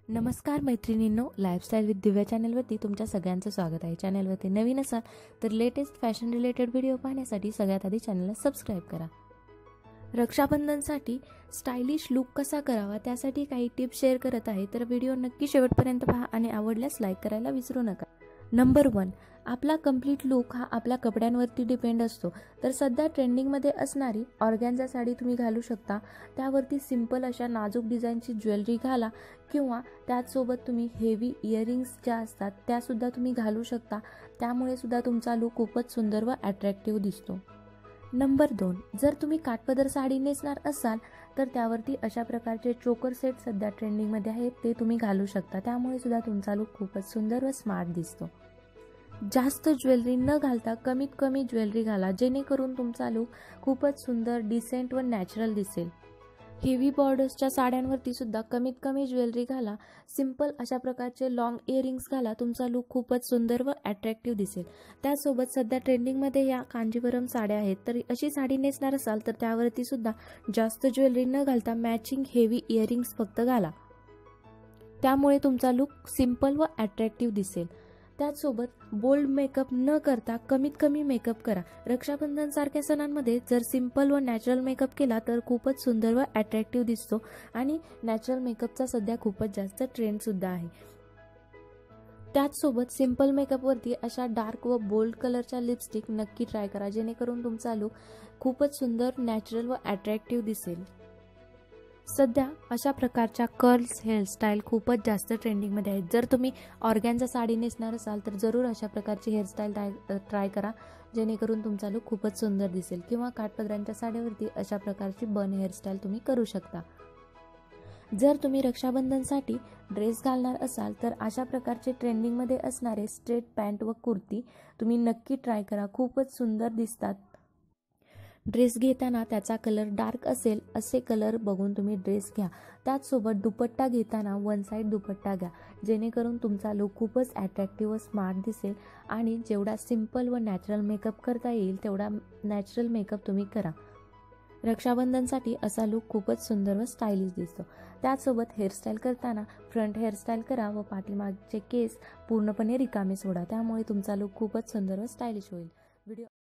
नमस्कार मैत्रिणींनो, lifestyle with दिव्या चॅनलवरती तुमच्या सगळ्यांचं स्वागत आहे। चॅनलवरती नवीन असाल तर लेटेस्ट फॅशन रिलेटेड व्हिडिओ पाहण्यासाठी सगळ्यात आधी चॅनलला सबस्क्राईब करा। रक्षाबंधनसाठी स्टायलिश लुक कसा करावा त्यासाठी काही टिप्स शेअर करत आहे, तर व्हिडिओ नक्की शेवटपर्यंत पहा आणि आवडल्यास लाईक करायला विसरू नका। नंबर 1, आपला कंप्लीट लुक हा आपल्या कपड्यांवरती डिपेंड असतो। तर सध्या ट्रेंडिंगमध्ये असणारी ऑर्गॅन्झा साडी तुम्ही घालू शकता, त्यावरती सिंपल अशा नाजूक डिझाईनची ज्वेलरी घाला किंवा त्याचसोबत तुम्ही हेवी इयरिंग्स ज्या असतात त्यासुद्धा तुम्ही घालू शकता। त्यामुळे सुद्धा तुमचा लुक खूपच सुंदर व अट्रॅक्टिव्ह दिसतो। नंबर 2, जर तुम्ही काठपदर साडी नेसणार असाल तर त्यावरती अशा प्रकारचे चोकर सेट सध्या ट्रेंडिंगमध्ये आहेत, ते तुम्ही घालू शकता। त्यामुळे सुद्धा तुमचा लुक खूपच सुंदर व स्मार्ट दिसतो। जास्त ज्वेलरी न घालता कमीत कमी ज्वेलरी घाला, जेणेकरून तुमचा लुक खूपच सुंदर, डिसेंट व नॅचरल दिसेल। हेवी बॉर्डर्सच्या साड्यांवरती सुद्धा कमीत कमी ज्वेलरी घाला, सिंपल अशा प्रकारचे लॉंग इयरिंग्स घाला, तुमचा लुक खूपच सुंदर व अट्रॅक्टिव्ह दिसेल। त्यासोबत सध्या ट्रेंडिंगमध्ये या कांजीवरम साड्या आहेत, तर अशी साडी नेसणार असाल तर त्यावरती सुद्धा जास्त ज्वेलरी न घालता मॅचिंग हेवी इयरिंग्स फक्त घाला, त्यामुळे तुमचा लुक सिंपल व अट्रॅक्टिव्ह दिसेल। त्याचसोबत बोल्ड मेकअप न करता कमीत कमी मेकअप करा। रक्षाबंधन सारख्या सणांमध्ये जर सिंपल व नॅचरल मेकअप केला तर खूपच सुंदर व अट्रॅक्टिव्ह दिसतो आणि नॅचरल मेकअपचा सध्या खूपच जास्त ट्रेंड सुद्धा आहे। त्याचसोबत सिंपल मेकअपवरती अशा डार्क व बोल्ड कलरच्या लिपस्टिक नक्की ट्राय करा, जेणेकरून तुमचा लुक खूपच सुंदर, नॅचरल व अट्रॅक्टिव्ह दिसेल। सध्या अशा प्रकारच्या कर्ल्स हेअरस्टाईल खूपच जास्त ट्रेंडिंगमध्ये आहेत। जर तुम्ही ऑर्गॅन्झा साडी नेसणार असाल तर जरूर अशा प्रकारची हेअरस्टाईल ट्राय करा, जेणेकरून तुमचा लुक खूपच सुंदर दिसेल। किंवा काठपदरांच्या साड्यावरती अशा प्रकारची बन हेअरस्टाईल तुम्ही करू शकता। जर तुम्ही रक्षाबंधनसाठी ड्रेस घालणार असाल तर अशा प्रकारचे ट्रेंडिंगमध्ये असणारे स्ट्रेट पॅन्ट व कुर्ती तुम्ही नक्की ट्राय करा, खूपच सुंदर दिसतात। ड्रेस घेताना त्याचा कलर डार्क असेल असे कलर बघून तुम्ही ड्रेस घ्या। त्याचसोबत दुपट्टा घेताना वन साइड दुपट्टा घ्या, जेणेकरून तुमचा लुक खूपच अट्रॅक्टिव्ह व स्मार्ट दिसेल आणि जेवढा सिंपल व नॅचरल मेकअप करता येईल तेवढा नॅचरल मेकअप तुम्ही करा। रक्षाबंधनसाठी असा लुक खूपच सुंदर व स्टायलिश दिसतो। त्याचसोबत हेअरस्टाईल करताना फ्रंट हेअरस्टाईल करा व पाठीमागचे केस पूर्णपणे रिकामे सोडा, त्यामुळे तुमचा लुक खूपच सुंदर व स्टायलिश होईल। व्हिडिओ